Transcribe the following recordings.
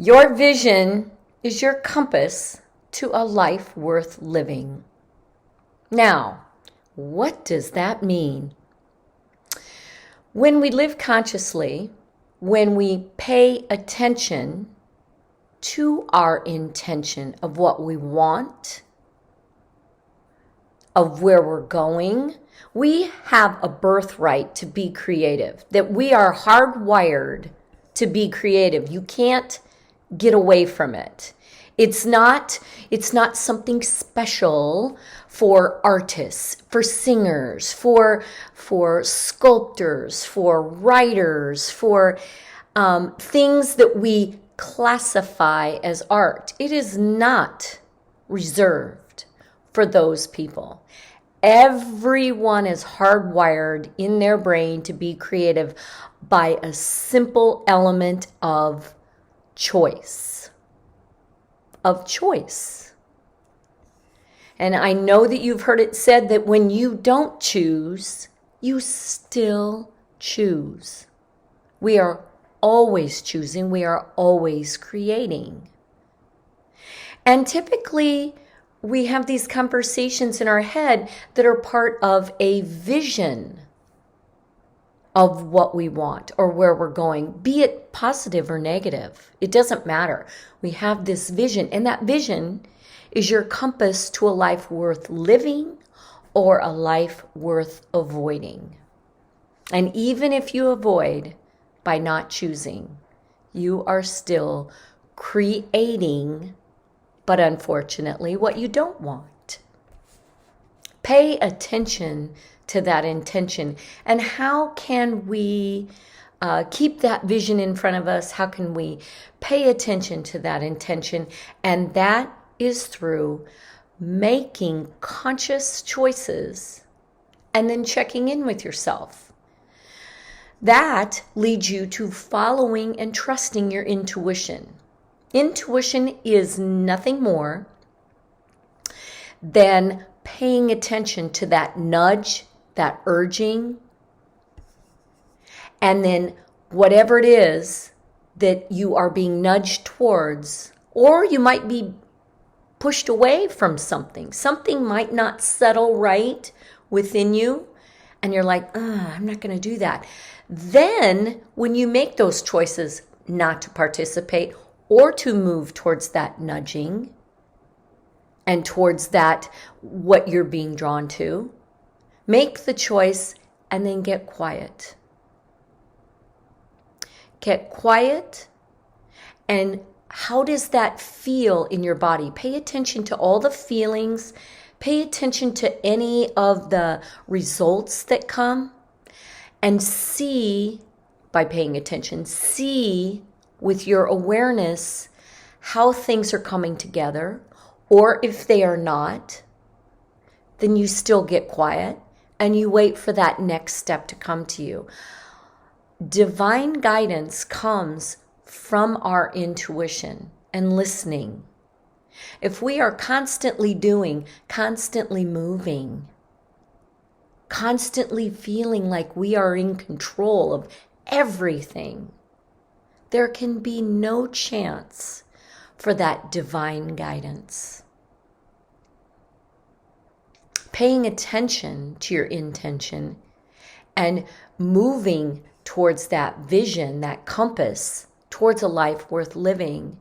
Your vision is your compass to a life worth living. Now, what does that mean? When we live consciously, when we pay attention to our intention of what we want, of where we're going, we have a birthright to be creative, that we are hardwired to be creative. You can't get away from it. It's not something special for artists, for singers, for sculptors, for writers, for things that we classify as art. It is not reserved for those people. Everyone is hardwired in their brain to be creative by a simple element of choice. And I know that you've heard it said that when you don't choose, you still choose. We are always choosing. We are always creating. And typically, we have these conversations in our head that are part of a vision of what we want or where we're going, be it positive or negative. It doesn't matter. We have this vision, and that vision is your compass to a life worth living or a life worth avoiding. And even if you avoid by not choosing, you are still creating, but unfortunately, what you don't want. Pay attention to that intention. And how can we keep that vision in front of us? How can we pay attention to that intention? And that is through making conscious choices and then checking in with yourself. That leads you to following and trusting your intuition. Intuition is nothing more than paying attention to that nudge, that urging, and then whatever it is that you are being nudged towards, or you might be pushed away from something. Something might not settle right within you, and you're like, I'm not going to do that. Then when you make those choices not to participate or to move towards that nudging and towards that what you're being drawn to, make the choice and then get quiet. Get quiet. And how does that feel in your body? Pay attention to all the feelings. Pay attention to any of the results that come. And see, by paying attention, see with your awareness how things are coming together. Or if they are not, then you still get quiet and you wait for that next step to come to you. Divine guidance comes from our intuition and listening. If we are constantly doing, constantly moving, constantly feeling like we are in control of everything, there can be no chance for that divine guidance. Paying attention to your intention and moving towards that vision, that compass, towards a life worth living,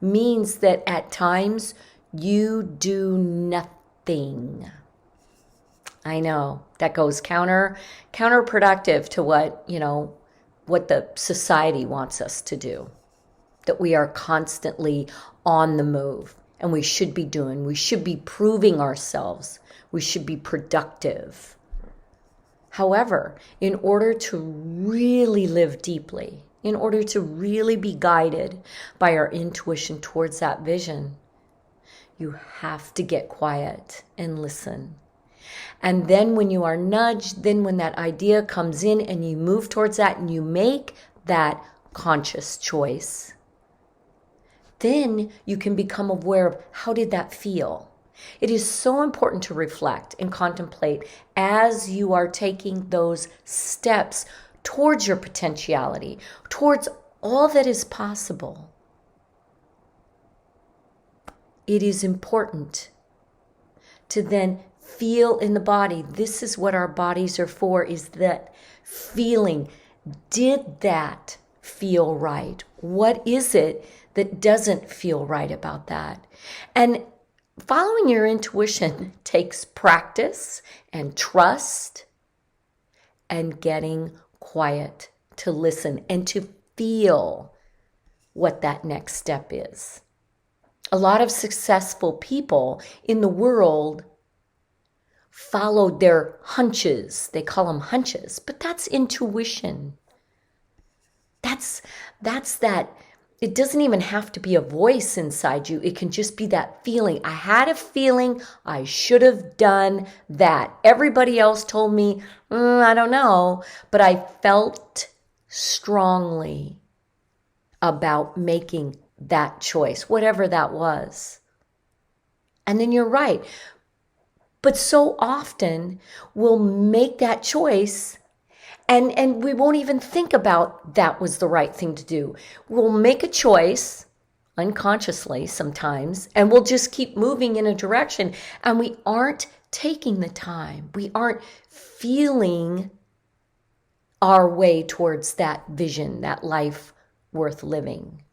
means that at times you do nothing. I know that goes counterproductive to what the society wants us to do. That we are constantly on the move, and we should be proving ourselves. We should be productive. However, in order to really live deeply, in order to really be guided by our intuition towards that vision, you have to get quiet and listen. And then when you are nudged, then when that idea comes in and you move towards that and you make that conscious choice, then you can become aware of how did that feel? It is so important to reflect and contemplate as you are taking those steps towards your potentiality, towards all that is possible. it is important to then feel in the body. This is what our bodies are for, is that feeling. Did that feel right? What is it that doesn't feel right about that? And following your intuition takes practice and trust and getting quiet to listen and to feel what that next step is. A lot of successful people in the world followed their hunches. They call them hunches, but that's intuition. That's that. It doesn't even have to be a voice inside you. It can just be that feeling. I had a feeling I should have done that. Everybody else told me, I don't know, but I felt strongly about making that choice, whatever that was. And then you're right. But so often we'll make that choice and we won't even think about that was the right thing to do. We'll make a choice unconsciously sometimes, and we'll just keep moving in a direction, and we aren't taking the time. We aren't feeling our way towards that vision, that life worth living.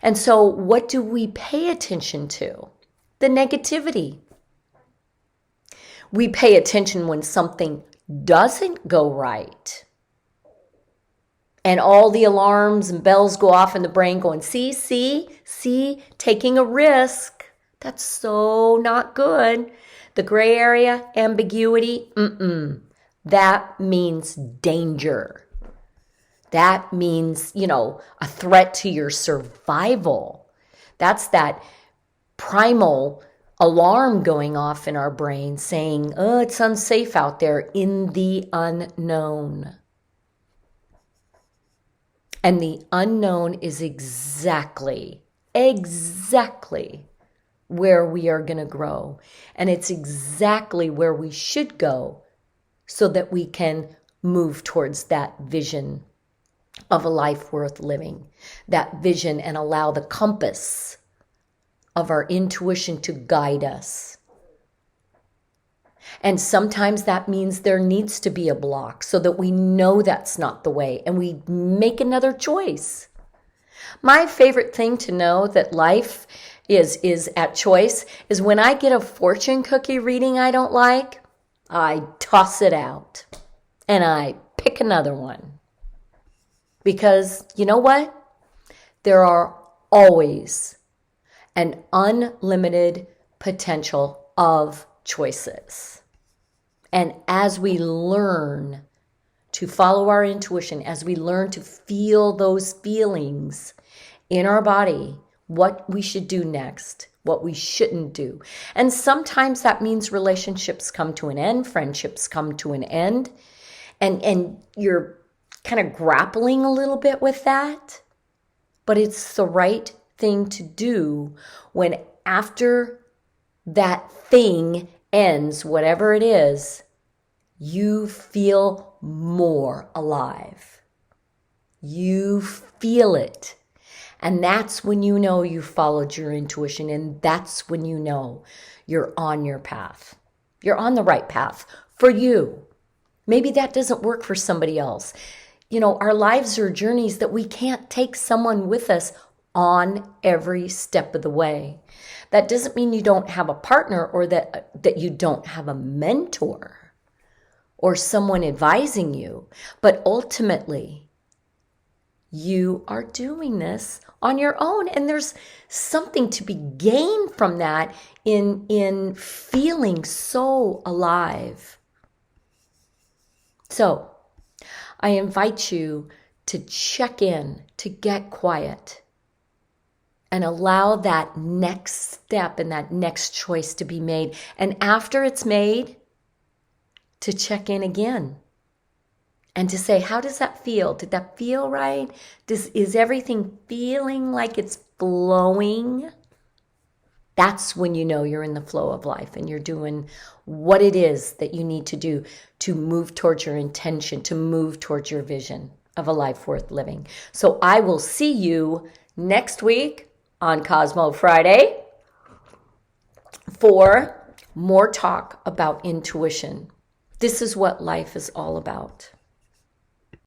And so what do we pay attention to? The negativity. We pay attention when something doesn't go right. And all the alarms and bells go off in the brain going, see, taking a risk. That's so not good. The gray area, ambiguity, that means danger. That means, a threat to your survival. That's that primal alarm going off in our brain saying, it's unsafe out there in the unknown. And the unknown is exactly where we are going to grow. And it's exactly where we should go so that we can move towards that vision of a life worth living. That vision, and allow the compass of our intuition to guide us. And sometimes that means there needs to be a block so that we know that's not the way and we make another choice. My favorite thing to know that life is at choice is when I get a fortune cookie reading I don't like, I toss it out and I pick another one. Because you know what? There are always an unlimited potential of choices. And as we learn to follow our intuition, as we learn to feel those feelings in our body, what we should do next, what we shouldn't do. And sometimes that means relationships come to an end, friendships come to an end, and you're kind of grappling a little bit with that. But it's the right thing to do when after that thing ends, whatever it is, you feel more alive. You feel it. And that's when you know you followed your intuition, and that's when you know you're on your path. You're on the right path for you. Maybe that doesn't work for somebody else. Our lives are journeys that we can't take someone with us on every step of the way. That doesn't mean you don't have a partner or that you don't have a mentor or someone advising you. But ultimately, you are doing this on your own. And there's something to be gained from that in feeling so alive. So I invite you to check in, to get quiet, and allow that next step and that next choice to be made. And after it's made, to check in again and to say, how does that feel? Did that feel right? Is everything feeling like it's flowing? That's when you know you're in the flow of life and you're doing what it is that you need to do to move towards your intention, to move towards your vision of a life worth living. So I will see you next week on Cosmo Friday. for more talk about intuition. This is what life is all about.